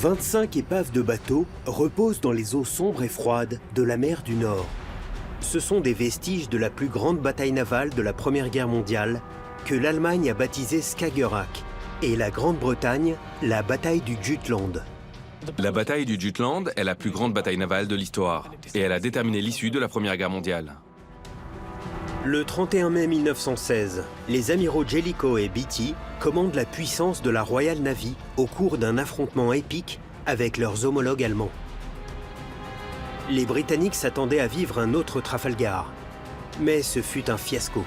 25 épaves de bateaux reposent dans les eaux sombres et froides de la mer du Nord. Ce sont des vestiges de la plus grande bataille navale de la Première Guerre mondiale, que l'Allemagne a baptisée Skagerrak, et la Grande-Bretagne, la bataille du Jutland. La bataille du Jutland est la plus grande bataille navale de l'histoire, et elle a déterminé l'issue de la Première Guerre mondiale. Le 31 mai 1916, les amiraux Jellicoe et Beatty commandent la puissance de la Royal Navy au cours d'un affrontement épique avec leurs homologues allemands. Les Britanniques s'attendaient à vivre un autre Trafalgar, mais ce fut un fiasco.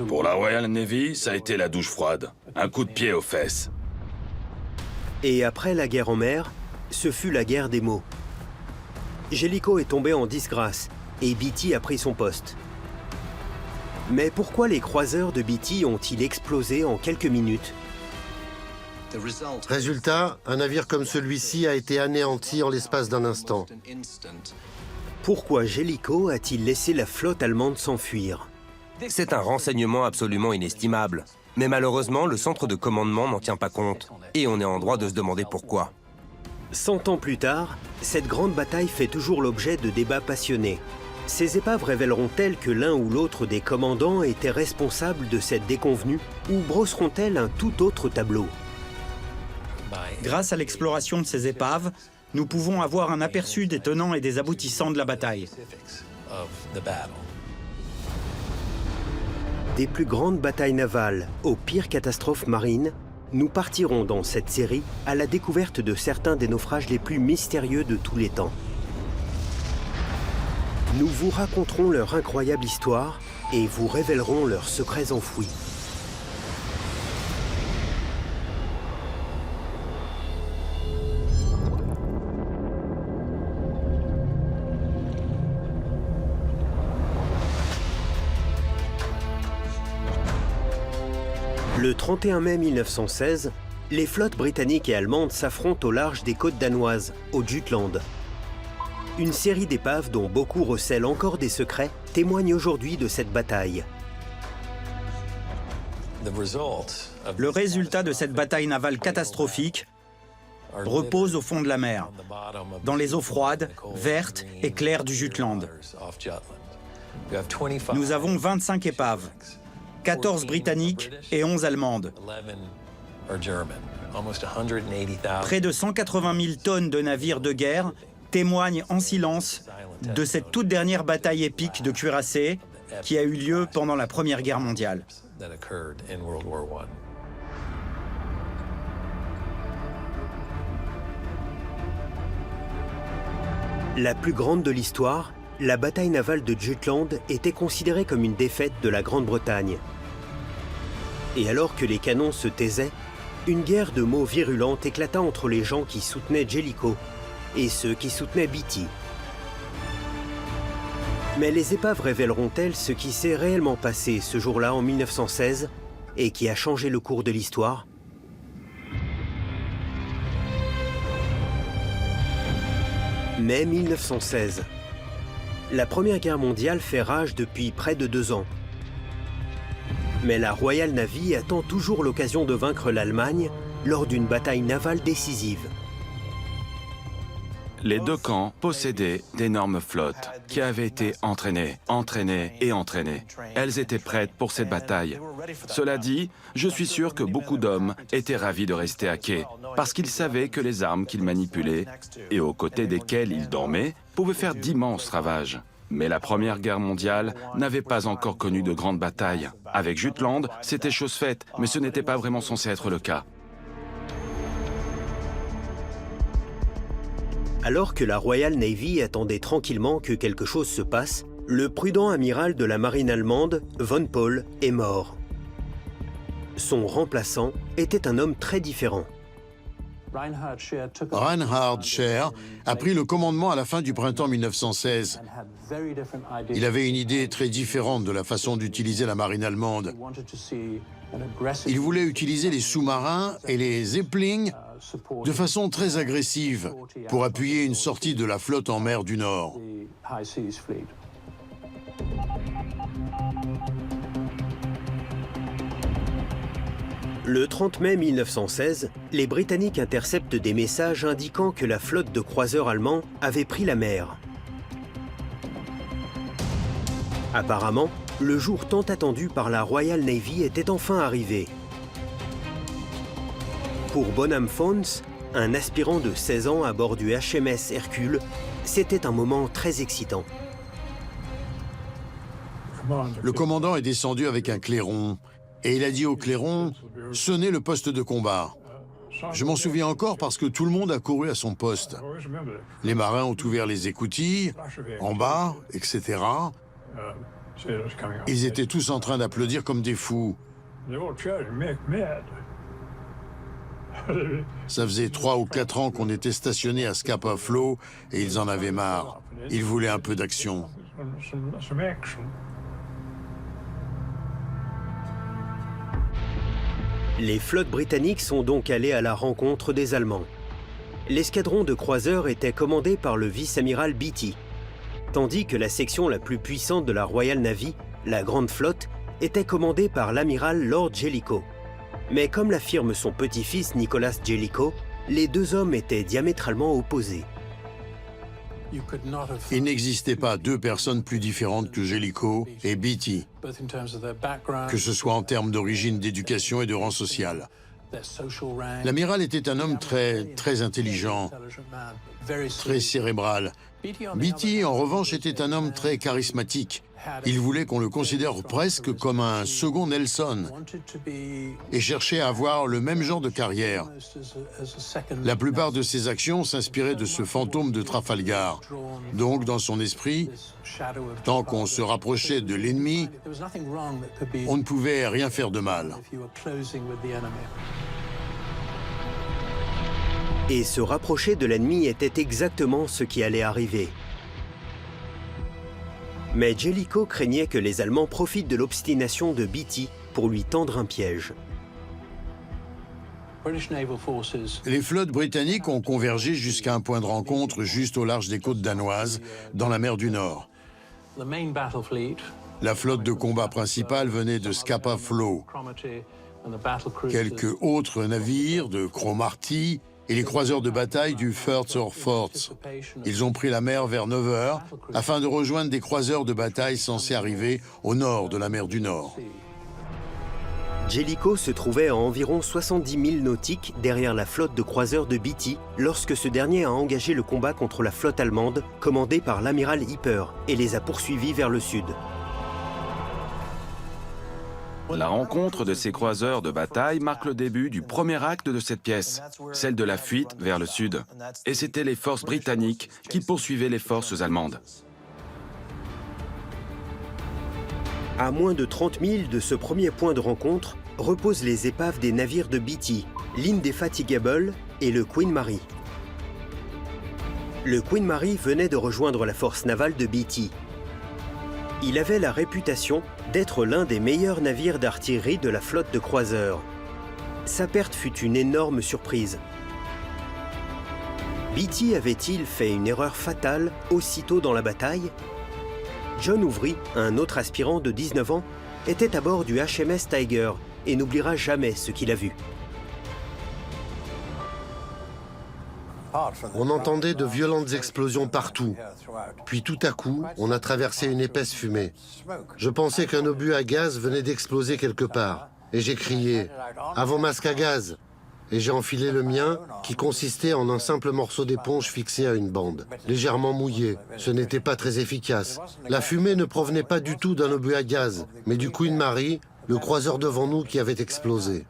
Pour la Royal Navy, ça a été la douche froide. Un coup de pied aux fesses. Et après la guerre en mer, ce fut la guerre des mots. Jellicoe est tombé en disgrâce et Beatty a pris son poste. Mais pourquoi les croiseurs de Beatty ont-ils explosé en quelques minutes? Résultat, un navire comme celui-ci a été anéanti en l'espace d'un instant. Pourquoi Jellicoe a-t-il laissé la flotte allemande s'enfuir? C'est un renseignement absolument inestimable. Mais malheureusement, le centre de commandement n'en tient pas compte. Et on est en droit de se demander pourquoi. 100 ans plus tard, cette grande bataille fait toujours l'objet de débats passionnés. Ces épaves révéleront-elles que l'un ou l'autre des commandants était responsable de cette déconvenue ou brosseront-elles un tout autre tableau? Grâce à l'exploration de ces épaves, nous pouvons avoir un aperçu des tenants et des aboutissants de la bataille. Des plus grandes batailles navales aux pires catastrophes marines, nous partirons dans cette série à la découverte de certains des naufrages les plus mystérieux de tous les temps. Nous vous raconterons leur incroyable histoire et vous révélerons leurs secrets enfouis. Le 31 mai 1916, les flottes britanniques et allemandes s'affrontent au large des côtes danoises, au Jutland. Une série d'épaves dont beaucoup recèlent encore des secrets témoigne aujourd'hui de cette bataille. Le résultat de cette bataille navale catastrophique repose au fond de la mer, dans les eaux froides, vertes et claires du Jutland. Nous avons 25 épaves, 14 britanniques et 11 allemandes. Près de 180 000 tonnes de navires de guerre témoignent en silence de cette toute dernière bataille épique de cuirassés qui a eu lieu pendant la Première Guerre mondiale. La plus grande de l'histoire, la bataille navale de Jutland était considérée comme une défaite de la Grande-Bretagne. Et alors que les canons se taisaient, une guerre de mots virulente éclata entre les gens qui soutenaient Jellicoe et ceux qui soutenaient Beatty. Mais les épaves révéleront-elles ce qui s'est réellement passé ce jour-là en 1916 et qui a changé le cours de l'histoire? Mai 1916. La Première Guerre mondiale fait rage depuis près de 2 ans. Mais la Royal Navy attend toujours l'occasion de vaincre l'Allemagne lors d'une bataille navale décisive. Les deux camps possédaient d'énormes flottes qui avaient été entraînées. Elles étaient prêtes pour cette bataille. Cela dit, je suis sûr que beaucoup d'hommes étaient ravis de rester à quai parce qu'ils savaient que les armes qu'ils manipulaient et aux côtés desquelles ils dormaient pouvaient faire d'immenses ravages. Mais la Première Guerre mondiale n'avait pas encore connu de grandes batailles. Avec Jutland, c'était chose faite, mais ce n'était pas vraiment censé être le cas. Alors que la Royal Navy attendait tranquillement que quelque chose se passe, le prudent amiral de la marine allemande, von Paul, est mort. Son remplaçant était un homme très différent. Reinhard Scheer a pris le commandement à la fin du printemps 1916. Il avait une idée très différente de la façon d'utiliser la marine allemande. Il voulait utiliser les sous-marins et les Zeppelins de façon très agressive pour appuyer une sortie de la flotte en mer du Nord. Le 30 mai 1916, les Britanniques interceptent des messages indiquant que la flotte de croiseurs allemands avait pris la mer. Apparemment, le jour tant attendu par la Royal Navy était enfin arrivé. Pour Bonham Fownes, un aspirant de 16 ans à bord du HMS Hercule, c'était un moment très excitant. Le commandant est descendu avec un clairon et il a dit au clairon « Sonnez le poste de combat ». Je m'en souviens encore parce que tout le monde a couru à son poste. Les marins ont ouvert les écoutilles, en bas, etc. Ils étaient tous en train d'applaudir comme des fous. Ça faisait 3 ou 4 ans qu'on était stationnés à Scapa Flow et ils en avaient marre. Ils voulaient un peu d'action. Les flottes britanniques sont donc allées à la rencontre des Allemands. L'escadron de croiseurs était commandé par le vice-amiral Beatty, tandis que la section la plus puissante de la Royal Navy, la Grande Flotte, était commandée par l'amiral Lord Jellicoe. Mais comme l'affirme son petit-fils Nicholas Jellicoe, les deux hommes étaient diamétralement opposés. Il n'existait pas 2 personnes plus différentes que Jellicoe et Beatty, que ce soit en termes d'origine, d'éducation et de rang social. L'amiral était un homme très intelligent, très cérébral. Beatty, en revanche, était un homme très charismatique. Il voulait qu'on le considère presque comme un second Nelson et cherchait à avoir le même genre de carrière. La plupart de ses actions s'inspiraient de ce fantôme de Trafalgar. Donc, dans son esprit, tant qu'on se rapprochait de l'ennemi, on ne pouvait rien faire de mal. Et se rapprocher de l'ennemi était exactement ce qui allait arriver. Mais Jellicoe craignait que les Allemands profitent de l'obstination de Beatty pour lui tendre un piège. Les flottes britanniques ont convergé jusqu'à un point de rencontre juste au large des côtes danoises, dans la mer du Nord. La flotte de combat principale venait de Scapa Flow. Quelques autres navires de Cromarty et les croiseurs de bataille du Firth of Forth. Ils ont pris la mer vers 9 h afin de rejoindre des croiseurs de bataille censés arriver au nord de la mer du Nord. Jellicoe se trouvait à environ 70 milles nautiques derrière la flotte de croiseurs de Beatty lorsque ce dernier a engagé le combat contre la flotte allemande commandée par l'amiral Hipper et les a poursuivis vers le sud. La rencontre de ces croiseurs de bataille marque le début du premier acte de cette pièce, celle de la fuite vers le sud. Et c'étaient les forces britanniques qui poursuivaient les forces allemandes. À moins de 30 milles de ce premier point de rencontre reposent les épaves des navires de Beatty, l'Indefatigable et le Queen Mary. Le Queen Mary venait de rejoindre la force navale de Beatty. Il avait la réputation d'être l'un des meilleurs navires d'artillerie de la flotte de croiseurs. Sa perte fut une énorme surprise. Beatty avait-il fait une erreur fatale aussitôt dans la bataille? John Ouvry, un autre aspirant de 19 ans, était à bord du HMS Tiger et n'oubliera jamais ce qu'il a vu. On entendait de violentes explosions partout. Puis tout à coup, on a traversé une épaisse fumée. Je pensais qu'un obus à gaz venait d'exploser quelque part. Et j'ai crié « Avant masque à gaz !» Et j'ai enfilé le mien, qui consistait en un simple morceau d'éponge fixé à une bande, légèrement mouillé. Ce n'était pas très efficace. La fumée ne provenait pas du tout d'un obus à gaz, mais du Queen Mary, le croiseur devant nous qui avait explosé.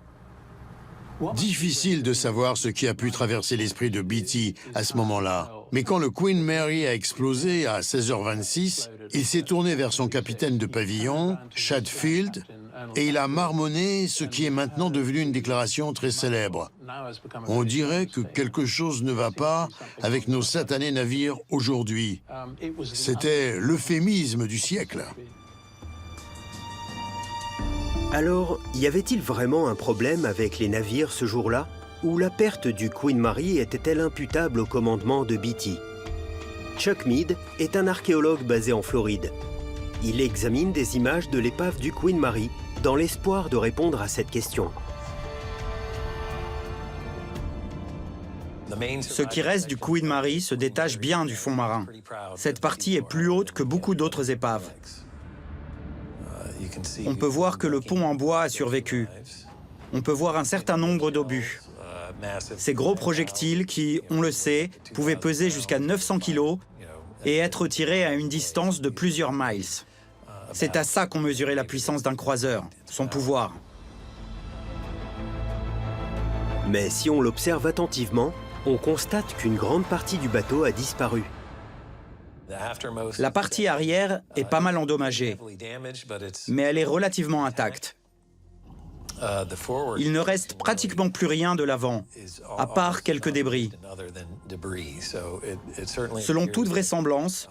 Difficile de savoir ce qui a pu traverser l'esprit de Beatty à ce moment-là. Mais quand le Queen Mary a explosé à 16h26, il s'est tourné vers son capitaine de pavillon, Chatfield, et il a marmonné ce qui est maintenant devenu une déclaration très célèbre. On dirait que quelque chose ne va pas avec nos satanés navires aujourd'hui. C'était l'euphémisme du siècle. Alors, y avait-il vraiment un problème avec les navires ce jour-là? Ou la perte du Queen Mary était-elle imputable au commandement de Beatty? Chuck Mead est un archéologue basé en Floride. Il examine des images de l'épave du Queen Mary dans l'espoir de répondre à cette question. Ce qui reste du Queen Mary se détache bien du fond marin. Cette partie est plus haute que beaucoup d'autres épaves. On peut voir que le pont en bois a survécu. On peut voir un certain nombre d'obus. Ces gros projectiles qui, on le sait, pouvaient peser jusqu'à 900 kg et être tirés à une distance de plusieurs miles. C'est à ça qu'on mesurait la puissance d'un croiseur, son pouvoir. Mais si on l'observe attentivement, on constate qu'une grande partie du bateau a disparu. La partie arrière est pas mal endommagée, mais elle est relativement intacte. Il ne reste pratiquement plus rien de l'avant, à part quelques débris. Selon toute vraisemblance,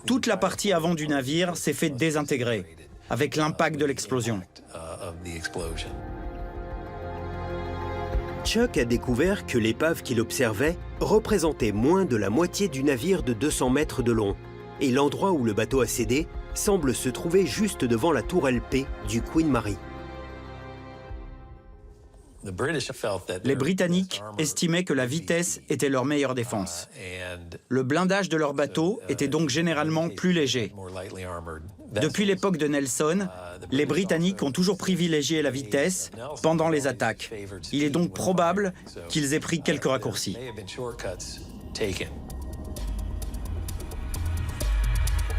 toute la partie avant du navire s'est fait désintégrer, avec l'impact de l'explosion. Chuck a découvert que l'épave qu'il observait représentait moins de la moitié du navire de 200 mètres de long, et l'endroit où le bateau a cédé semble se trouver juste devant la tourelle P du Queen Mary. Les Britanniques estimaient que la vitesse était leur meilleure défense. Le blindage de leur bateau était donc généralement plus léger. Depuis l'époque de Nelson, les Britanniques ont toujours privilégié la vitesse pendant les attaques. Il est donc probable qu'ils aient pris quelques raccourcis.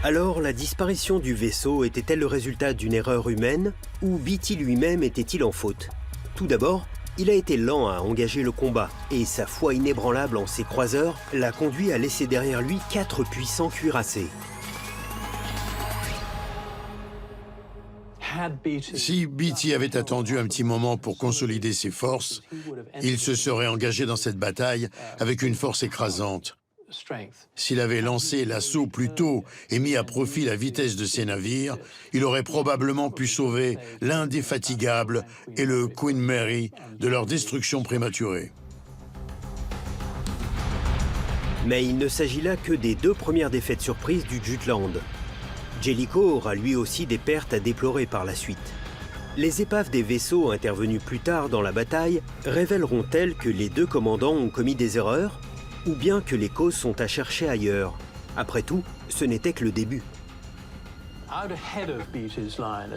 Alors, la disparition du vaisseau était-elle le résultat d'une erreur humaine ou Beatty lui-même était-il en faute? Tout d'abord, il a été lent à engager le combat et sa foi inébranlable en ses croiseurs l'a conduit à laisser derrière lui 4 puissants cuirassés. Si Beatty avait attendu un petit moment pour consolider ses forces, il se serait engagé dans cette bataille avec une force écrasante. S'il avait lancé l'assaut plus tôt et mis à profit la vitesse de ses navires, il aurait probablement pu sauver l'Indéfatigable et le Queen Mary de leur destruction prématurée. Mais il ne s'agit là que des 2 premières défaites surprises du Jutland. Jellicoe aura lui aussi des pertes à déplorer par la suite. Les épaves des vaisseaux intervenus plus tard dans la bataille révéleront-elles que les 2 commandants ont commis des erreurs ou bien que les causes sont à chercher ailleurs? Après tout, ce n'était que le début.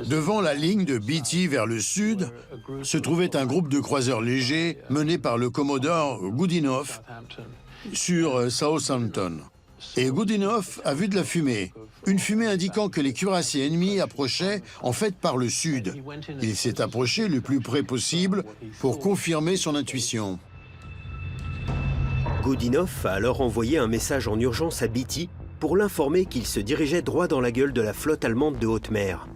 Devant la ligne de Beatty vers le sud, se trouvait un groupe de croiseurs légers mené par le commodore Goodenough sur Southampton. Et Goodenough a vu de la fumée, une fumée indiquant que les cuirassés ennemis approchaient en fait par le sud. Il s'est approché le plus près possible pour confirmer son intuition. Goodenough a alors envoyé un message en urgence à Beatty pour l'informer qu'il se dirigeait droit dans la gueule de la flotte allemande de haute mer.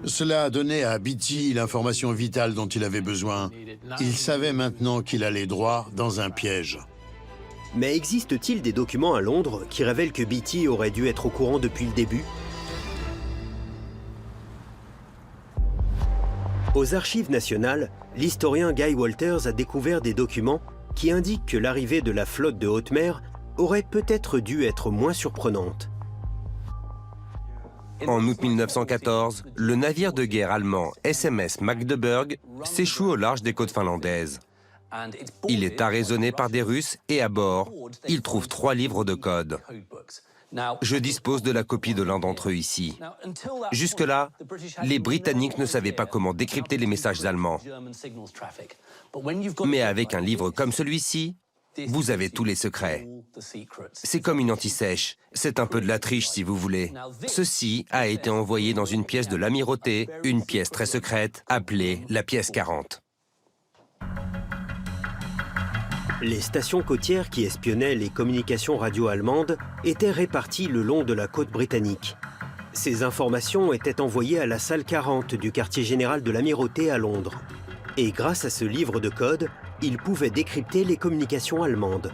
Cela a donné à Beatty l'information vitale dont il avait besoin. Il savait maintenant qu'il allait droit dans un piège. Mais existe-t-il des documents à Londres qui révèlent que Beatty aurait dû être au courant depuis le début? Aux Archives nationales, l'historien Guy Walters a découvert des documents qui indiquent que l'arrivée de la flotte de haute mer aurait peut-être dû être moins surprenante. En août 1914, le navire de guerre allemand SMS Magdeburg s'échoue au large des côtes finlandaises. Il est arraisonné par des Russes et à bord, il trouve 3 livres de code. Je dispose de la copie de l'un d'entre eux ici. Jusque-là, les Britanniques ne savaient pas comment décrypter les messages allemands. Mais avec un livre comme celui-ci, vous avez tous les secrets. C'est comme une anti-sèche. C'est un peu de la triche, si vous voulez. Ceci a été envoyé dans une pièce de l'Amirauté, une pièce très secrète, appelée la pièce 40. Les stations côtières qui espionnaient les communications radio allemandes étaient réparties le long de la côte britannique. Ces informations étaient envoyées à la salle 40 du quartier général de l'Amirauté à Londres. Et grâce à ce livre de code, ils pouvaient décrypter les communications allemandes.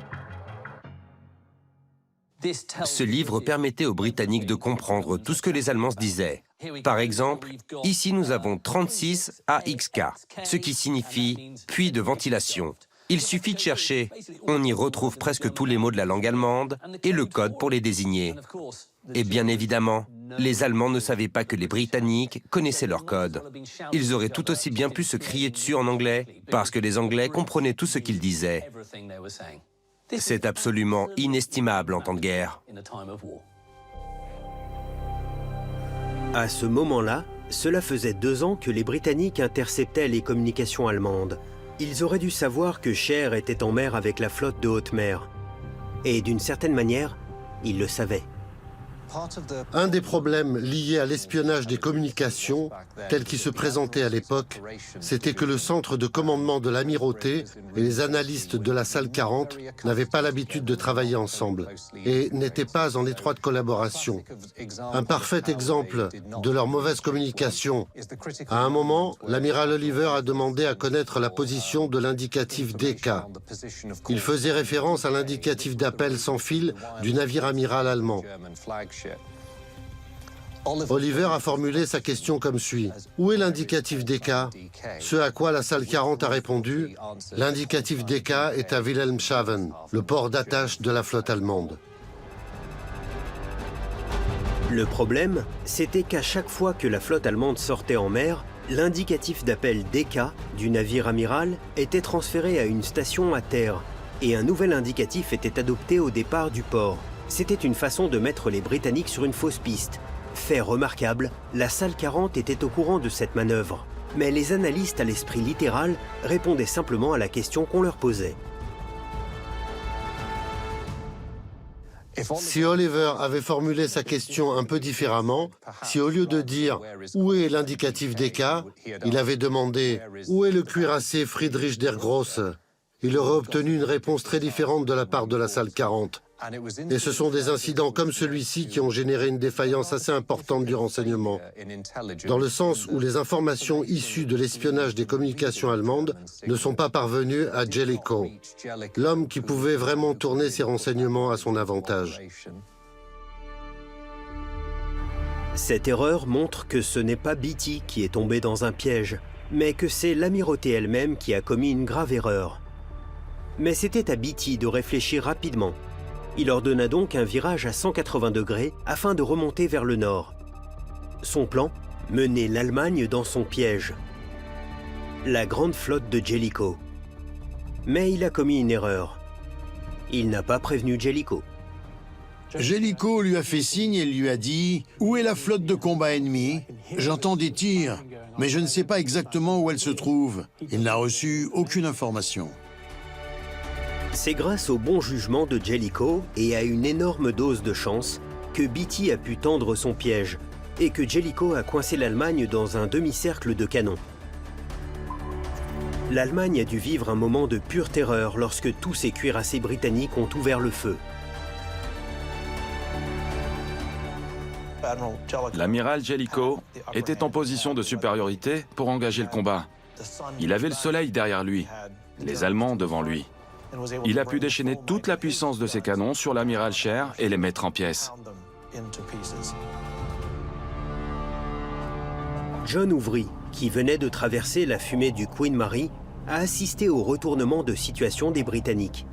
Ce livre permettait aux Britanniques de comprendre tout ce que les Allemands se disaient. Par exemple, ici nous avons 36 AXK, ce qui signifie « puits de ventilation ». Il suffit de chercher. On y retrouve presque tous les mots de la langue allemande et le code pour les désigner. Et bien évidemment, les Allemands ne savaient pas que les Britanniques connaissaient leur code. Ils auraient tout aussi bien pu se crier dessus en anglais, parce que les Anglais comprenaient tout ce qu'ils disaient. C'est absolument inestimable en temps de guerre. À ce moment-là, cela faisait 2 ans que les Britanniques interceptaient les communications allemandes. Ils auraient dû savoir que Scheer était en mer avec la flotte de haute mer. Et d'une certaine manière, ils le savaient. Un des problèmes liés à l'espionnage des communications, tel qu'il se présentait à l'époque, c'était que le centre de commandement de l'amirauté et les analystes de la salle 40 n'avaient pas l'habitude de travailler ensemble et n'étaient pas en étroite collaboration. Un parfait exemple de leur mauvaise communication. À un moment, l'amiral Oliver a demandé à connaître la position de l'indicatif DK. Il faisait référence à l'indicatif d'appel sans fil du navire amiral allemand. Oliver a formulé sa question comme suit. Où est l'indicatif DK? Ce à quoi la salle 40 a répondu. L'indicatif DK est à Wilhelmshaven, le port d'attache de la flotte allemande. Le problème, c'était qu'à chaque fois que la flotte allemande sortait en mer, l'indicatif d'appel DK du navire amiral était transféré à une station à terre et un nouvel indicatif était adopté au départ du port. C'était une façon de mettre les Britanniques sur une fausse piste. Fait remarquable, la salle 40 était au courant de cette manœuvre. Mais les analystes à l'esprit littéral répondaient simplement à la question qu'on leur posait. Si Oliver avait formulé sa question un peu différemment, si au lieu de dire « Où est l'indicatif DK ?», il avait demandé « Où est le cuirassé Friedrich der Grosse ?», il aurait obtenu une réponse très différente de la part de la salle 40. Et ce sont des incidents comme celui-ci qui ont généré une défaillance assez importante du renseignement, dans le sens où les informations issues de l'espionnage des communications allemandes ne sont pas parvenues à Jellicoe, l'homme qui pouvait vraiment tourner ses renseignements à son avantage. Cette erreur montre que ce n'est pas Beatty qui est tombé dans un piège, mais que c'est l'amirauté elle-même qui a commis une grave erreur. Mais c'était à Beatty de réfléchir rapidement. Il ordonna donc un virage à 180 degrés afin de remonter vers le nord. Son plan, mener l'Allemagne dans son piège. La grande flotte de Jellicoe. Mais il a commis une erreur. Il n'a pas prévenu Jellicoe. Jellicoe lui a fait signe et lui a dit « Où est la flotte de combat ennemie? J'entends des tirs, mais je ne sais pas exactement où elle se trouve. » Il n'a reçu aucune information. C'est grâce au bon jugement de Jellicoe et à une énorme dose de chance que Beatty a pu tendre son piège et que Jellicoe a coincé l'Allemagne dans un demi-cercle de canons. L'Allemagne a dû vivre un moment de pure terreur lorsque tous ses cuirassés britanniques ont ouvert le feu. L'amiral Jellicoe était en position de supériorité pour engager le combat. Il avait le soleil derrière lui, les Allemands devant lui. Il a pu déchaîner toute la puissance de ses canons sur l'amiral Scheer et les mettre en pièces. John Ouvry, qui venait de traverser la fumée du Queen Mary, a assisté au retournement de situation des Britanniques.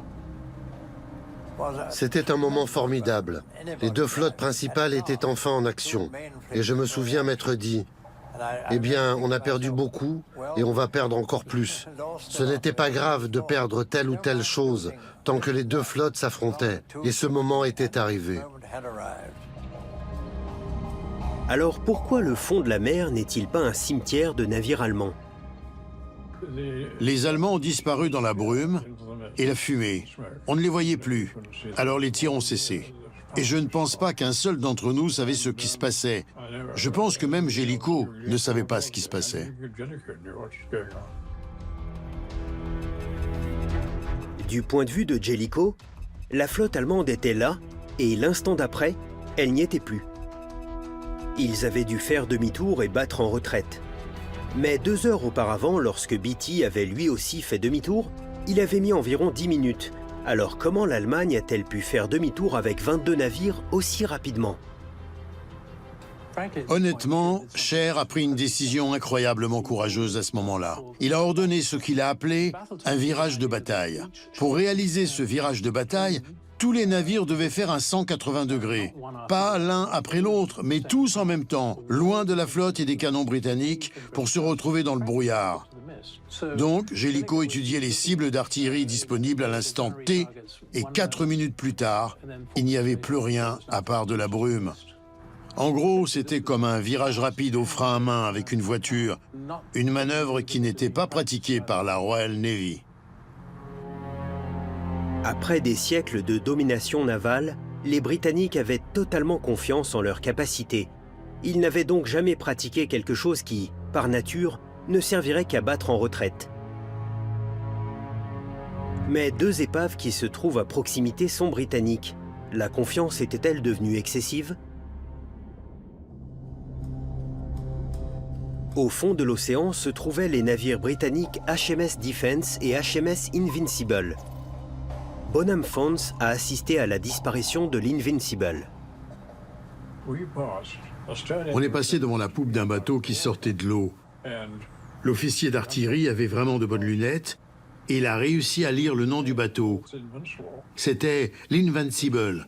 C'était un moment formidable. Les deux flottes principales étaient enfin en action. Et je me souviens m'être dit, eh bien, on a perdu beaucoup et on va perdre encore plus. Ce n'était pas grave de perdre telle ou telle chose tant que les deux flottes s'affrontaient. Et ce moment était arrivé. Alors pourquoi le fond de la mer n'est-il pas un cimetière de navires allemands? Les Allemands ont disparu dans la brume et la fumée. On ne les voyait plus. Alors les tirs ont cessé. Et je ne pense pas qu'un seul d'entre nous savait ce qui se passait. Je pense que même Jellicoe ne savait pas ce qui se passait. Du point de vue de Jellicoe, la flotte allemande était là et l'instant d'après, elle n'y était plus. Ils avaient dû faire demi-tour et battre en retraite. Mais 2 heures auparavant, lorsque Beatty avait lui aussi fait demi-tour, il avait mis environ 10 minutes. Alors comment l'Allemagne a-t-elle pu faire demi-tour avec 22 navires aussi rapidement? Honnêtement, Scheer a pris une décision incroyablement courageuse à ce moment-là. Il a ordonné ce qu'il a appelé un virage de bataille. Pour réaliser ce virage de bataille, Tous les navires devaient faire un 180 degrés. Pas l'un après l'autre, mais tous en même temps, loin de la flotte et des canons britanniques, pour se retrouver dans le brouillard. Donc, Jellicoe étudiait les cibles d'artillerie disponibles à l'instant T, et 4 minutes plus tard, il n'y avait plus rien à part de la brume. En gros, c'était comme un virage rapide au frein à main avec une voiture, une manœuvre qui n'était pas pratiquée par la Royal Navy. Après des siècles de domination navale, les Britanniques avaient totalement confiance en leurs capacités. Ils n'avaient donc jamais pratiqué quelque chose qui, par nature, ne servirait qu'à battre en retraite. Mais 2 épaves qui se trouvent à proximité sont britanniques. La confiance était-elle devenue excessive? Au fond de l'océan se trouvaient les navires britanniques HMS Defence et HMS Invincible. Bonham Fonds a assisté à la disparition de l'Invincible. On est passé devant la poupe d'un bateau qui sortait de l'eau. L'officier d'artillerie avait vraiment de bonnes lunettes et il a réussi à lire le nom du bateau. C'était l'Invincible,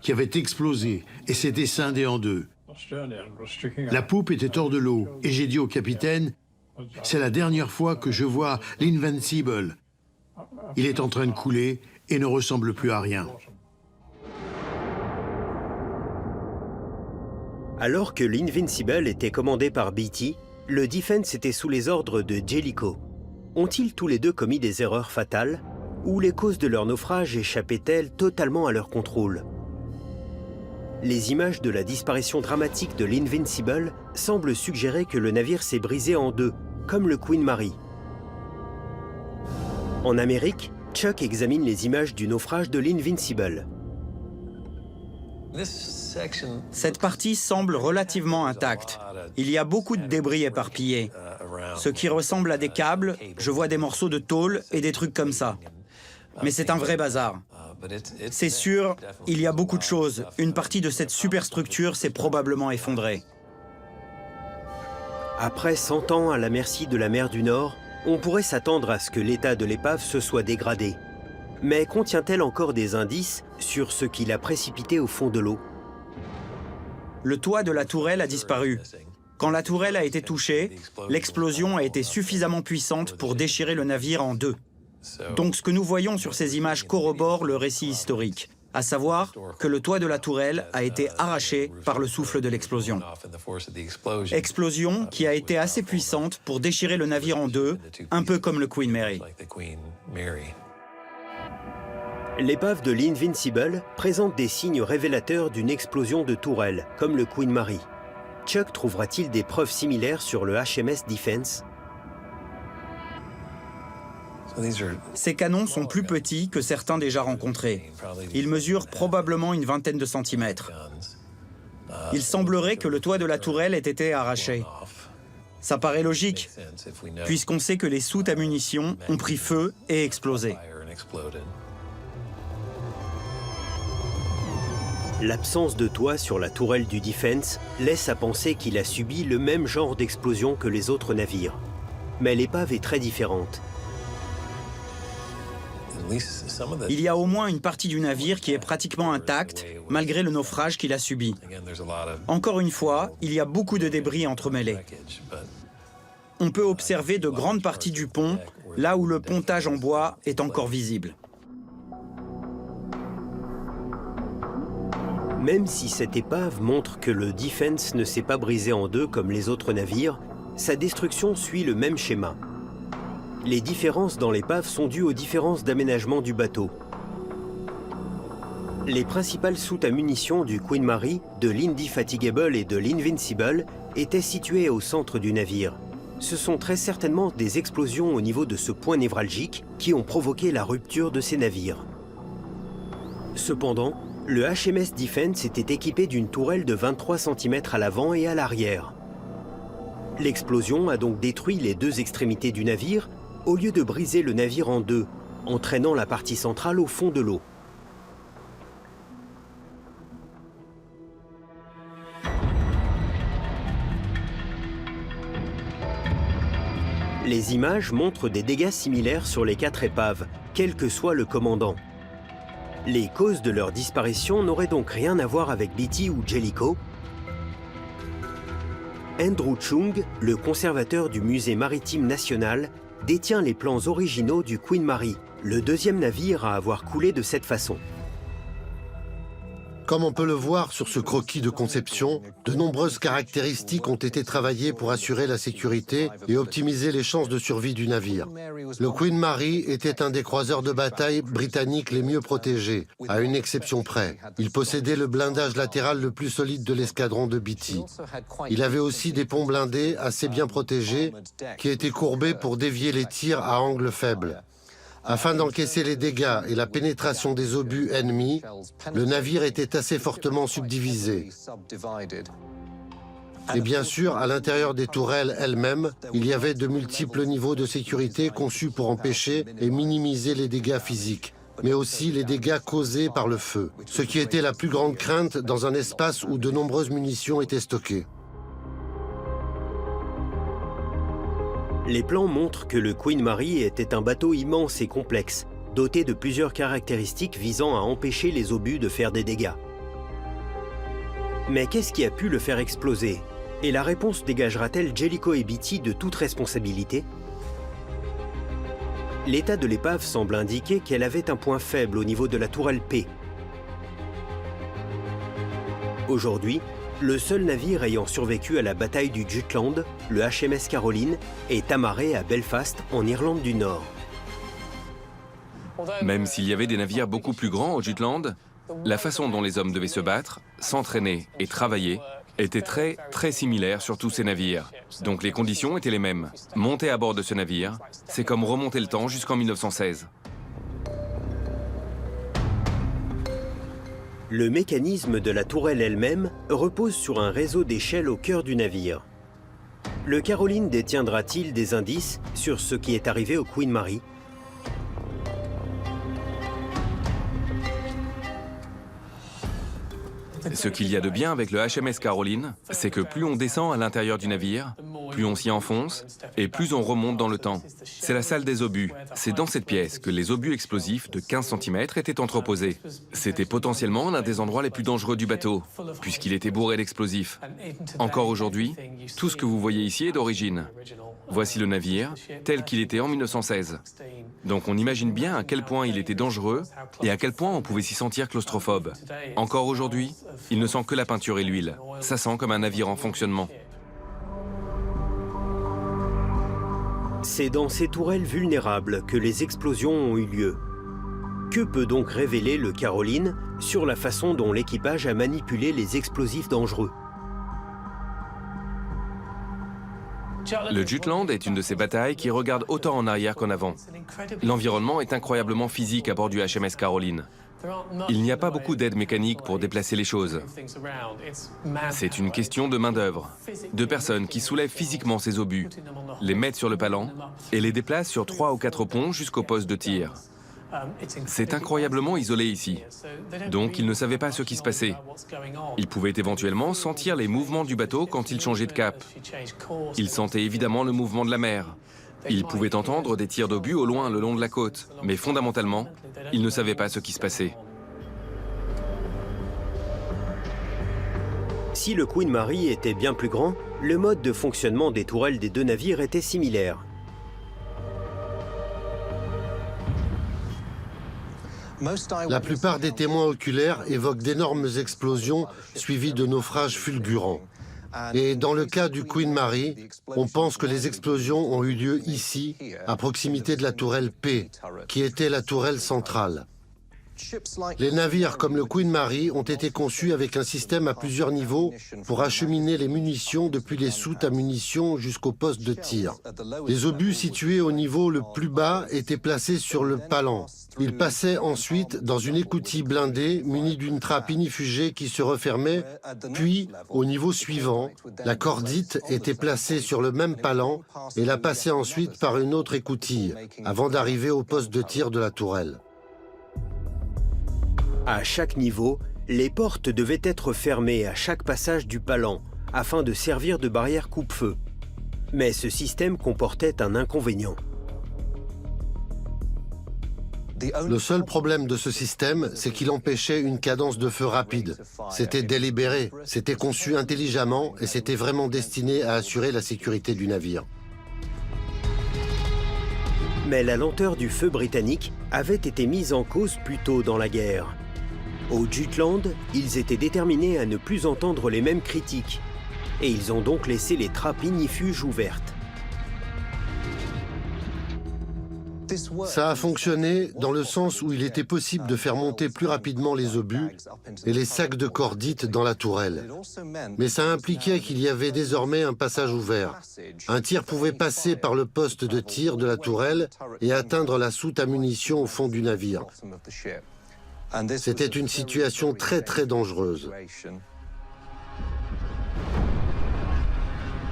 qui avait explosé et s'était scindé en 2. La poupe était hors de l'eau et j'ai dit au capitaine « C'est la dernière fois que je vois l'Invincible. Il est en train de couler et ne ressemble plus à rien. » Alors que l'Invincible était commandé par Beatty, le Defence était sous les ordres de Jellicoe. Ont-ils tous les deux commis des erreurs fatales? Ou les causes de leur naufrage échappaient-elles totalement à leur contrôle? Les images de la disparition dramatique de l'Invincible semblent suggérer que le navire s'est brisé en 2, comme le Queen Mary. En Amérique, Chuck examine les images du naufrage de l'Invincible. Cette partie semble relativement intacte. Il y a beaucoup de débris éparpillés. Ce qui ressemble à des câbles, je vois des morceaux de tôle et des trucs comme ça. Mais c'est un vrai bazar. C'est sûr, il y a beaucoup de choses. Une partie de cette superstructure s'est probablement effondrée. Après 100 ans à la merci de la mer du Nord, on pourrait s'attendre à ce que l'état de l'épave se soit dégradé. Mais contient-elle encore des indices sur ce qui l'a précipité au fond de l'eau? Le toit de la tourelle a disparu. Quand la tourelle a été touchée, l'explosion a été suffisamment puissante pour déchirer le navire en 2. Donc ce que nous voyons sur ces images corrobore le récit historique, à savoir que le toit de la tourelle a été arraché par le souffle de l'explosion. Explosion qui a été assez puissante pour déchirer le navire en 2, un peu comme le Queen Mary. L'épave de l'Invincible présente des signes révélateurs d'une explosion de tourelle, comme le Queen Mary. Chuck trouvera-t-il des preuves similaires sur le HMS Defence? Ces canons sont plus petits que certains déjà rencontrés. Ils mesurent probablement une vingtaine de centimètres. Il semblerait que le toit de la tourelle ait été arraché. Ça paraît logique, puisqu'on sait que les soutes à munitions ont pris feu et explosé. L'absence de toit sur la tourelle du Defence laisse à penser qu'il a subi le même genre d'explosion que les autres navires. Mais l'épave est très différente. Il y a au moins une partie du navire qui est pratiquement intacte, malgré le naufrage qu'il a subi. Encore une fois, il y a beaucoup de débris entremêlés. On peut observer de grandes parties du pont, là où le pontage en bois est encore visible. Même si cette épave montre que le Defence ne s'est pas brisé en 2 comme les autres navires, sa destruction suit le même schéma. Les différences dans l'épave sont dues aux différences d'aménagement du bateau. Les principales soutes à munitions du Queen Mary, de l'Indefatigable et de l'Invincible étaient situées au centre du navire. Ce sont très certainement des explosions au niveau de ce point névralgique qui ont provoqué la rupture de ces navires. Cependant, le HMS Defence était équipé d'une tourelle de 23 cm à l'avant et à l'arrière. L'explosion a donc détruit les 2 extrémités du navire au lieu de briser le navire en 2, entraînant la partie centrale au fond de l'eau. Les images montrent des dégâts similaires sur les 4 épaves, quel que soit le commandant. Les causes de leur disparition n'auraient donc rien à voir avec Beatty ou Jellicoe. Andrew Chung, le conservateur du musée maritime national, détient les plans originaux du Queen Mary, le deuxième navire à avoir coulé de cette façon. Comme on peut le voir sur ce croquis de conception, de nombreuses caractéristiques ont été travaillées pour assurer la sécurité et optimiser les chances de survie du navire. Le Queen Mary était un des croiseurs de bataille britanniques les mieux protégés, à une exception près. Il possédait le blindage latéral le plus solide de l'escadron de Beatty. Il avait aussi des ponts blindés assez bien protégés qui étaient courbés pour dévier les tirs à angle faible. Afin d'encaisser les dégâts et la pénétration des obus ennemis, le navire était assez fortement subdivisé. Et bien sûr, à l'intérieur des tourelles elles-mêmes, il y avait de multiples niveaux de sécurité conçus pour empêcher et minimiser les dégâts physiques, mais aussi les dégâts causés par le feu, ce qui était la plus grande crainte dans un espace où de nombreuses munitions étaient stockées. Les plans montrent que le Queen Mary était un bateau immense et complexe, doté de plusieurs caractéristiques visant à empêcher les obus de faire des dégâts. Mais qu'est-ce qui a pu le faire exploser? Et la réponse dégagera-t-elle Jellicoe et Beatty de toute responsabilité? L'état de l'épave semble indiquer qu'elle avait un point faible au niveau de la tourelle P. Aujourd'hui, le seul navire ayant survécu à la bataille du Jutland, le HMS Caroline, est amarré à Belfast, en Irlande du Nord. Même s'il y avait des navires beaucoup plus grands au Jutland, la façon dont les hommes devaient se battre, s'entraîner et travailler était très similaire sur tous ces navires. Donc les conditions étaient les mêmes. Monter à bord de ce navire, c'est comme remonter le temps jusqu'en 1916. Le mécanisme de la tourelle elle-même repose sur un réseau d'échelles au cœur du navire. Le Caroline détiendra-t-il des indices sur ce qui est arrivé au Queen Mary? Ce qu'il y a de bien avec le HMS Caroline, c'est que plus on descend à l'intérieur du navire, plus on s'y enfonce et plus on remonte dans le temps. C'est la salle des obus. C'est dans cette pièce que les obus explosifs de 15 cm étaient entreposés. C'était potentiellement l'un des endroits les plus dangereux du bateau, puisqu'il était bourré d'explosifs. Encore aujourd'hui, tout ce que vous voyez ici est d'origine. Voici le navire, tel qu'il était en 1916. Donc on imagine bien à quel point il était dangereux et à quel point on pouvait s'y sentir claustrophobe. Encore aujourd'hui, il ne sent que la peinture et l'huile. Ça sent comme un navire en fonctionnement. C'est dans ces tourelles vulnérables que les explosions ont eu lieu. Que peut donc révéler le Caroline sur la façon dont l'équipage a manipulé les explosifs dangereux? Le Jutland est une de ces batailles qui regarde autant en arrière qu'en avant. L'environnement est incroyablement physique à bord du HMS Caroline. Il n'y a pas beaucoup d'aide mécanique pour déplacer les choses. C'est une question de main-d'œuvre, de personnes qui soulèvent physiquement ces obus, les mettent sur le palan et les déplacent sur 3 ou 4 ponts jusqu'au poste de tir. C'est incroyablement isolé ici. Donc ils ne savaient pas ce qui se passait. Ils pouvaient éventuellement sentir les mouvements du bateau quand il changeait de cap. Ils sentaient évidemment le mouvement de la mer. Ils pouvaient entendre des tirs d'obus au loin le long de la côte, mais fondamentalement, ils ne savaient pas ce qui se passait. Si le Queen Mary était bien plus grand, le mode de fonctionnement des tourelles des deux navires était similaire. La plupart des témoins oculaires évoquent d'énormes explosions suivies de naufrages fulgurants. Et dans le cas du Queen Mary, on pense que les explosions ont eu lieu ici, à proximité de la tourelle P, qui était la tourelle centrale. Les navires comme le Queen Mary ont été conçus avec un système à plusieurs niveaux pour acheminer les munitions depuis les soutes à munitions jusqu'au poste de tir. Les obus situés au niveau le plus bas étaient placés sur le palan. Ils passaient ensuite dans une écoutille blindée munie d'une trappe inifugée qui se refermait, puis, au niveau suivant, la cordite était placée sur le même palan et la passait ensuite par une autre écoutille, avant d'arriver au poste de tir de la tourelle. À chaque niveau, les portes devaient être fermées à chaque passage du palan afin de servir de barrière coupe-feu. Mais ce système comportait un inconvénient. Le seul problème de ce système, c'est qu'il empêchait une cadence de feu rapide. C'était délibéré, c'était conçu intelligemment et c'était vraiment destiné à assurer la sécurité du navire. Mais la lenteur du feu britannique avait été mise en cause plus tôt dans la guerre. Au Jutland, ils étaient déterminés à ne plus entendre les mêmes critiques. Et ils ont donc laissé les trappes ignifuges ouvertes. Ça a fonctionné dans le sens où il était possible de faire monter plus rapidement les obus et les sacs de cordite dans la tourelle. Mais ça impliquait qu'il y avait désormais un passage ouvert. Un tir pouvait passer par le poste de tir de la tourelle et atteindre la soute à munitions au fond du navire. C'était une situation très dangereuse.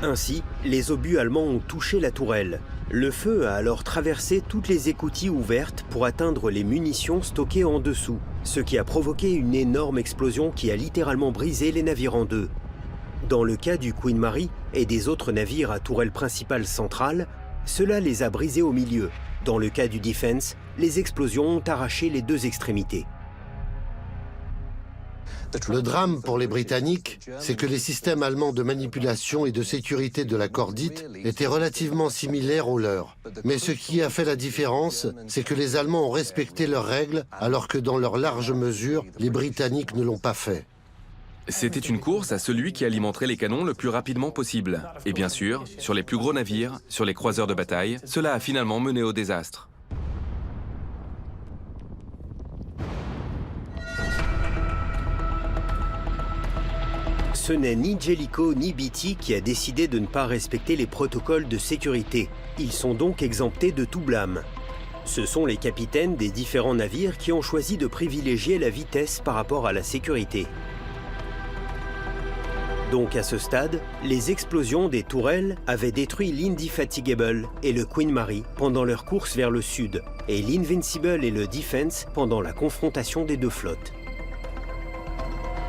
Ainsi, les obus allemands ont touché la tourelle. Le feu a alors traversé toutes les écoutilles ouvertes pour atteindre les munitions stockées en dessous, ce qui a provoqué une énorme explosion qui a littéralement brisé les navires en deux. Dans le cas du Queen Mary et des autres navires à tourelle principale centrale, cela les a brisés au milieu. Dans le cas du Defense, les explosions ont arraché les deux extrémités. Le drame pour les Britanniques, c'est que les systèmes allemands de manipulation et de sécurité de la cordite étaient relativement similaires aux leurs. Mais ce qui a fait la différence, c'est que les Allemands ont respecté leurs règles, alors que dans leur large mesure, les Britanniques ne l'ont pas fait. C'était une course à celui qui alimenterait les canons le plus rapidement possible. Et bien sûr, sur les plus gros navires, sur les croiseurs de bataille, cela a finalement mené au désastre. Ce n'est ni Jellicoe ni Beatty qui a décidé de ne pas respecter les protocoles de sécurité. Ils sont donc exemptés de tout blâme. Ce sont les capitaines des différents navires qui ont choisi de privilégier la vitesse par rapport à la sécurité. Donc à ce stade, les explosions des tourelles avaient détruit l'Indefatigable et le Queen Mary pendant leur course vers le sud, et l'Invincible et le Defense pendant la confrontation des deux flottes.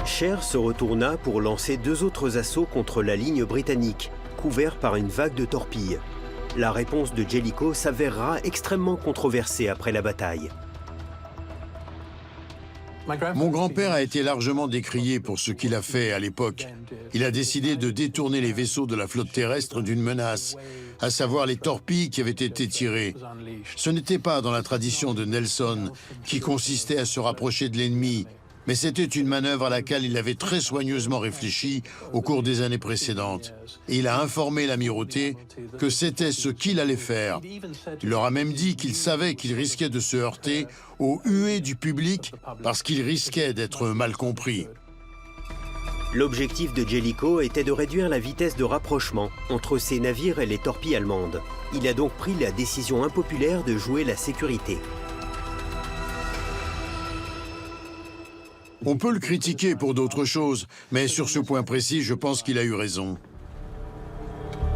Scheer se retourna pour lancer deux autres assauts contre la ligne britannique, couverts par une vague de torpilles. La réponse de Jellicoe s'avérera extrêmement controversée après la bataille. Mon grand-père a été largement décrié pour ce qu'il a fait à l'époque. Il a décidé de détourner les vaisseaux de la flotte terrestre d'une menace, à savoir les torpilles qui avaient été tirées. Ce n'était pas dans la tradition de Nelson, qui consistait à se rapprocher de l'ennemi, mais c'était une manœuvre à laquelle il avait très soigneusement réfléchi au cours des années précédentes. Et il a informé l'amirauté que c'était ce qu'il allait faire. Il leur a même dit qu'il savait qu'il risquait de se heurter aux huées du public parce qu'il risquait d'être mal compris. L'objectif de Jellicoe était de réduire la vitesse de rapprochement entre ses navires et les torpilles allemandes. Il a donc pris la décision impopulaire de jouer la sécurité. On peut le critiquer pour d'autres choses, mais sur ce point précis, je pense qu'il a eu raison.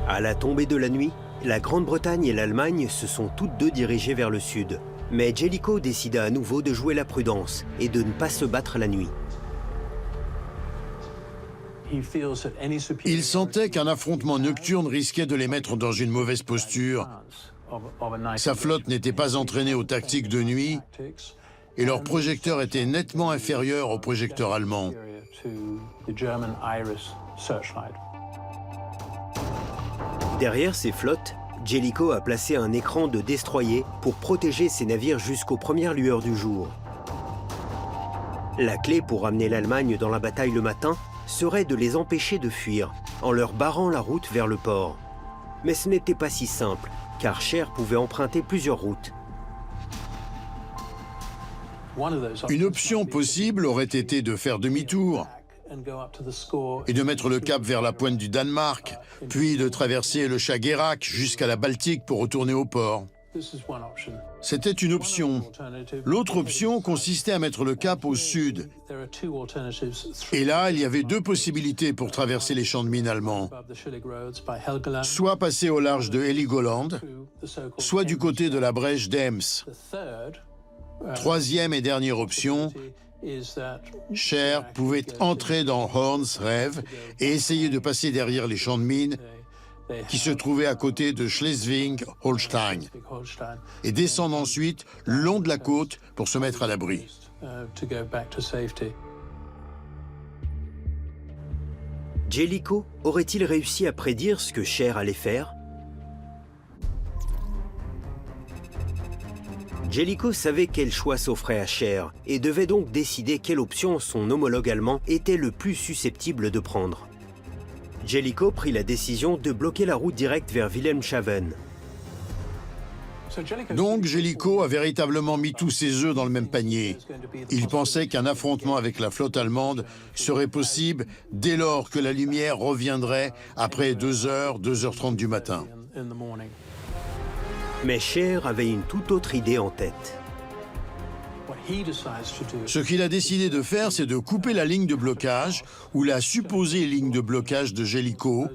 À la tombée de la nuit, la Grande-Bretagne et l'Allemagne se sont toutes deux dirigées vers le sud. Mais Jellicoe décida à nouveau de jouer la prudence et de ne pas se battre la nuit. Il sentait qu'un affrontement nocturne risquait de les mettre dans une mauvaise posture. Sa flotte n'était pas entraînée aux tactiques de nuit, et leurs projecteurs étaient nettement inférieurs aux projecteurs allemands. Derrière ces flottes, Jellicoe a placé un écran de destroyer pour protéger ses navires jusqu'aux premières lueurs du jour. La clé pour ramener l'Allemagne dans la bataille le matin serait de les empêcher de fuir, en leur barrant la route vers le port. Mais ce n'était pas si simple, car Scheer pouvait emprunter plusieurs routes. Une option possible aurait été de faire demi-tour et de mettre le cap vers la pointe du Danemark, puis de traverser le Skagerrak jusqu'à la Baltique pour retourner au port. C'était une option. L'autre option consistait à mettre le cap au sud. Et là, il y avait deux possibilités pour traverser les champs de mines allemands. Soit passer au large de Heligoland, soit du côté de la brèche d'Ems. Troisième et dernière option, Scheer pouvait entrer dans Horns Rev et essayer de passer derrière les champs de mines qui se trouvait à côté de Schleswig-Holstein, et descendent ensuite le long de la côte pour se mettre à l'abri. Jellicoe aurait-il réussi à prédire ce que Scheer allait faire? Jellicoe savait quel choix s'offrait à Scheer et devait donc décider quelle option son homologue allemand était le plus susceptible de prendre. Jellicoe prit la décision de bloquer la route directe vers Wilhelmshaven. Donc Jellicoe a véritablement mis tous ses œufs dans le même panier. Il pensait qu'un affrontement avec la flotte allemande serait possible dès lors que la lumière reviendrait après 2h, 2h30 du matin. Mais Scheer avait une toute autre idée en tête. Ce qu'il a décidé de faire, c'est de couper la ligne de blocage, ou la supposée ligne de blocage de Jellicoe,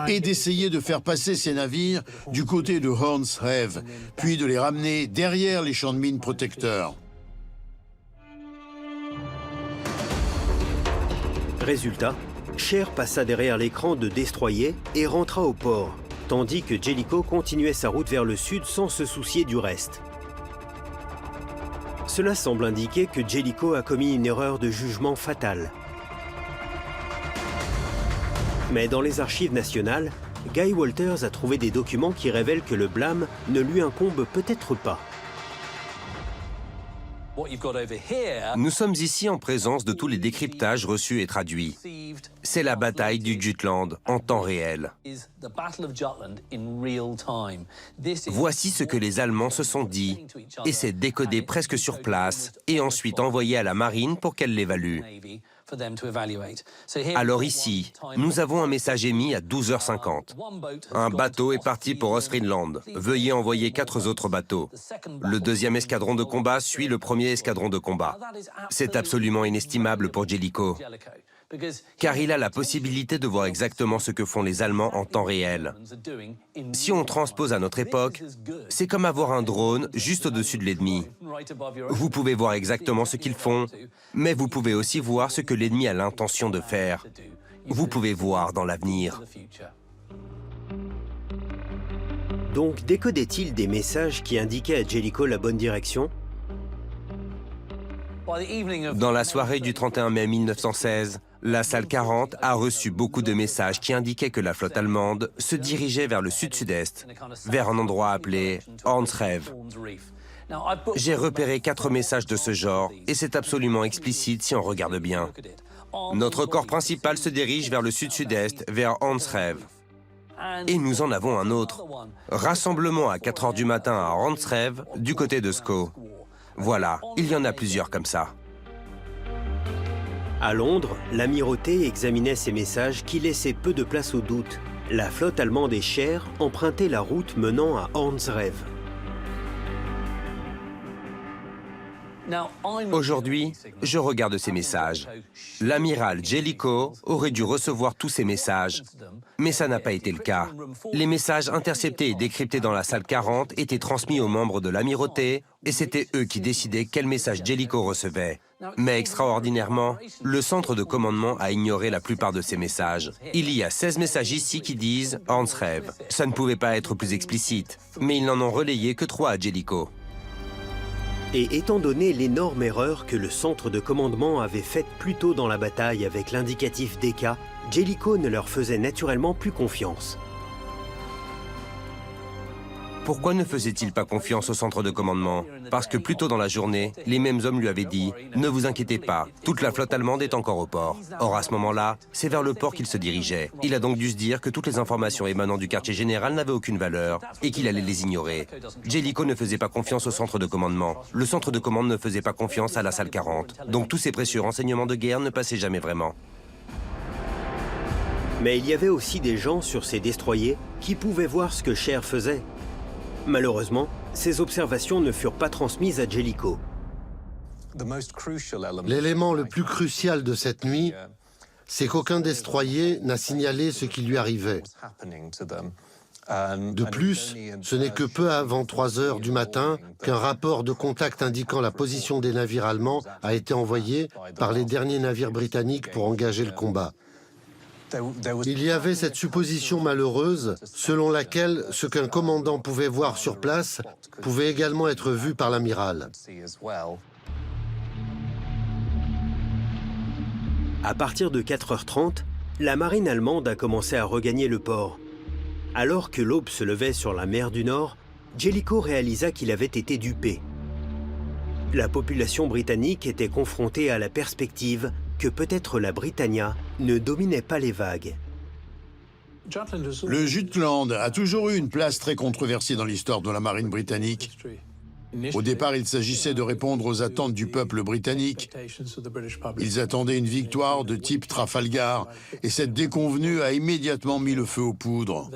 et d'essayer de faire passer ses navires du côté de Hornsrev, puis de les ramener derrière les champs de mines protecteurs. Résultat, Scheer passa derrière l'écran de destroyer et rentra au port, tandis que Jellicoe continuait sa route vers le sud sans se soucier du reste. Cela semble indiquer que Jellicoe a commis une erreur de jugement fatale. Mais dans les archives nationales, Guy Walters a trouvé des documents qui révèlent que le blâme ne lui incombe peut-être pas. Nous sommes ici en présence de tous les décryptages reçus et traduits. C'est la bataille du Jutland en temps réel. Voici ce que les Allemands se sont dit, et c'est décodé presque sur place, et ensuite envoyé à la marine pour qu'elle l'évalue. Alors ici, nous avons un message émis à 12h50. Un bateau est parti pour Ostfriesland. Veuillez envoyer 4 autres bateaux. Le deuxième escadron de combat suit le premier escadron de combat. C'est absolument inestimable pour Jellicoe, car il a la possibilité de voir exactement ce que font les Allemands en temps réel. Si on transpose à notre époque, c'est comme avoir un drone juste au-dessus de l'ennemi. Vous pouvez voir exactement ce qu'ils font, mais vous pouvez aussi voir ce que l'ennemi a l'intention de faire. Vous pouvez voir dans l'avenir. Donc décodait-il des messages qui indiquaient à Jellicoe la bonne direction? Dans la soirée du 31 mai 1916, la salle 40 a reçu beaucoup de messages qui indiquaient que la flotte allemande se dirigeait vers le sud-sud-est, vers un endroit appelé Hornsrev. J'ai repéré 4 messages de ce genre, et c'est absolument explicite si on regarde bien. Notre corps principal se dirige vers le sud-sud-est, vers Hornsrev. Et nous en avons un autre. Rassemblement à 4 heures du matin à Hornsrev, du côté de Skå. Voilà, il y en a plusieurs comme ça. À Londres, l'amirauté examinait ces messages qui laissaient peu de place au doute. La flotte allemande et Scheer empruntait la route menant à Hornsrev. Aujourd'hui, je regarde ces messages. L'amiral Jellicoe aurait dû recevoir tous ces messages, mais ça n'a pas été le cas. Les messages interceptés et décryptés dans la salle 40 étaient transmis aux membres de l'amirauté, et c'était eux qui décidaient quel message Jellicoe recevait. Mais extraordinairement, le centre de commandement a ignoré la plupart de ces messages. Il y a 16 messages ici qui disent « Hornsrev ». Ça ne pouvait pas être plus explicite, mais ils n'en ont relayé que 3 à Jellicoe. Et étant donné l'énorme erreur que le centre de commandement avait faite plus tôt dans la bataille avec l'indicatif DK, Jellicoe ne leur faisait naturellement plus confiance. Pourquoi ne faisait-il pas confiance au centre de commandement? Parce que plus tôt dans la journée, les mêmes hommes lui avaient dit « Ne vous inquiétez pas, toute la flotte allemande est encore au port ». Or à ce moment-là, c'est vers le port qu'il se dirigeait. Il a donc dû se dire que toutes les informations émanant du quartier général n'avaient aucune valeur et qu'il allait les ignorer. Jellicoe ne faisait pas confiance au centre de commandement. Le centre de commande ne faisait pas confiance à la salle 40. Donc tous ces précieux renseignements de guerre ne passaient jamais vraiment. Mais il y avait aussi des gens sur ces destroyers qui pouvaient voir ce que Scheer faisait. Malheureusement, ces observations ne furent pas transmises à Jellicoe. L'élément le plus crucial de cette nuit, c'est qu'aucun destroyer n'a signalé ce qui lui arrivait. De plus, ce n'est que peu avant 3 heures du matin qu'un rapport de contact indiquant la position des navires allemands a été envoyé par les derniers navires britanniques pour engager le combat. Il y avait cette supposition malheureuse selon laquelle ce qu'un commandant pouvait voir sur place pouvait également être vu par l'amiral. À partir de 4h30, la marine allemande a commencé à regagner le port. Alors que l'aube se levait sur la mer du Nord, Jellicoe réalisa qu'il avait été dupé. La population britannique était confrontée à la perspective que peut-être la Britannia ne dominait pas les vagues. Le Jutland a toujours eu une place très controversée dans l'histoire de la marine britannique. Au départ, il s'agissait de répondre aux attentes du peuple britannique. Ils attendaient une victoire de type Trafalgar, et cette déconvenue a immédiatement mis le feu aux poudres.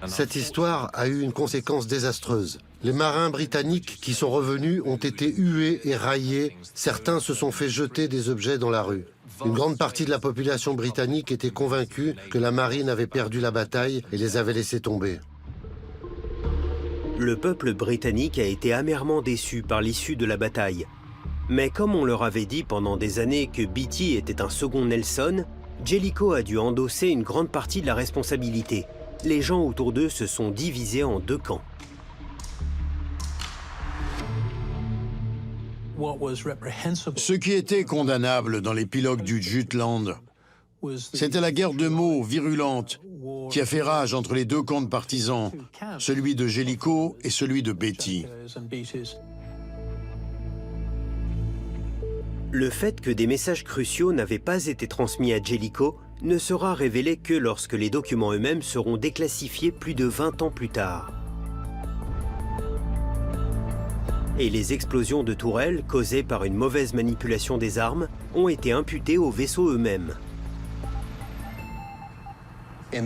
Cette histoire a eu une conséquence désastreuse. Les marins britanniques qui sont revenus ont été hués et raillés. Certains se sont fait jeter des objets dans la rue. Une grande partie de la population britannique était convaincue que la marine avait perdu la bataille et les avait laissés tomber. Le peuple britannique a été amèrement déçu par l'issue de la bataille. Mais comme on leur avait dit pendant des années que Beatty était un second Nelson, Jellicoe a dû endosser une grande partie de la responsabilité. Les gens autour d'eux se sont divisés en deux camps. Ce qui était condamnable dans l'épilogue du Jutland, c'était la guerre de mots virulente qui a fait rage entre les deux camps de partisans, celui de Jellicoe et celui de Beatty. Le fait que des messages cruciaux n'avaient pas été transmis à Jellicoe ne sera révélé que lorsque les documents eux-mêmes seront déclassifiés plus de 20 ans plus tard. Et les explosions de tourelles causées par une mauvaise manipulation des armes ont été imputées aux vaisseaux eux-mêmes.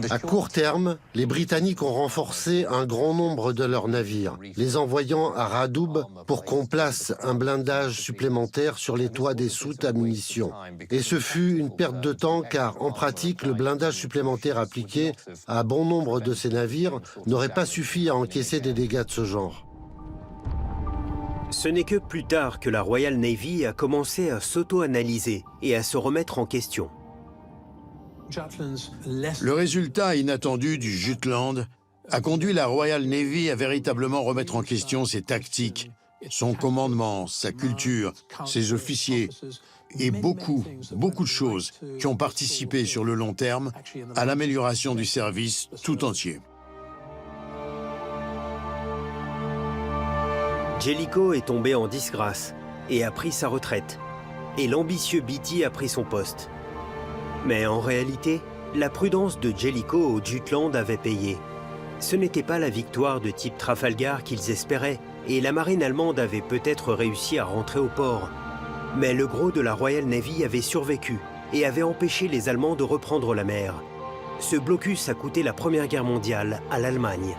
À court terme, les Britanniques ont renforcé un grand nombre de leurs navires, les envoyant à Radoub pour qu'on place un blindage supplémentaire sur les toits des soutes à munitions. Et ce fut une perte de temps car, en pratique, le blindage supplémentaire appliqué à bon nombre de ces navires n'aurait pas suffi à encaisser des dégâts de ce genre. Ce n'est que plus tard que la Royal Navy a commencé à s'auto-analyser et à se remettre en question. Le résultat inattendu du Jutland a conduit la Royal Navy à véritablement remettre en question ses tactiques, son commandement, sa culture, ses officiers et beaucoup de choses qui ont participé sur le long terme à l'amélioration du service tout entier. Jellicoe est tombé en disgrâce et a pris sa retraite. Et l'ambitieux Beatty a pris son poste. Mais en réalité, la prudence de Jellicoe au Jutland avait payé. Ce n'était pas la victoire de type Trafalgar qu'ils espéraient, et la marine allemande avait peut-être réussi à rentrer au port. Mais le gros de la Royal Navy avait survécu et avait empêché les Allemands de reprendre la mer. Ce blocus a coûté la Première Guerre mondiale à l'Allemagne.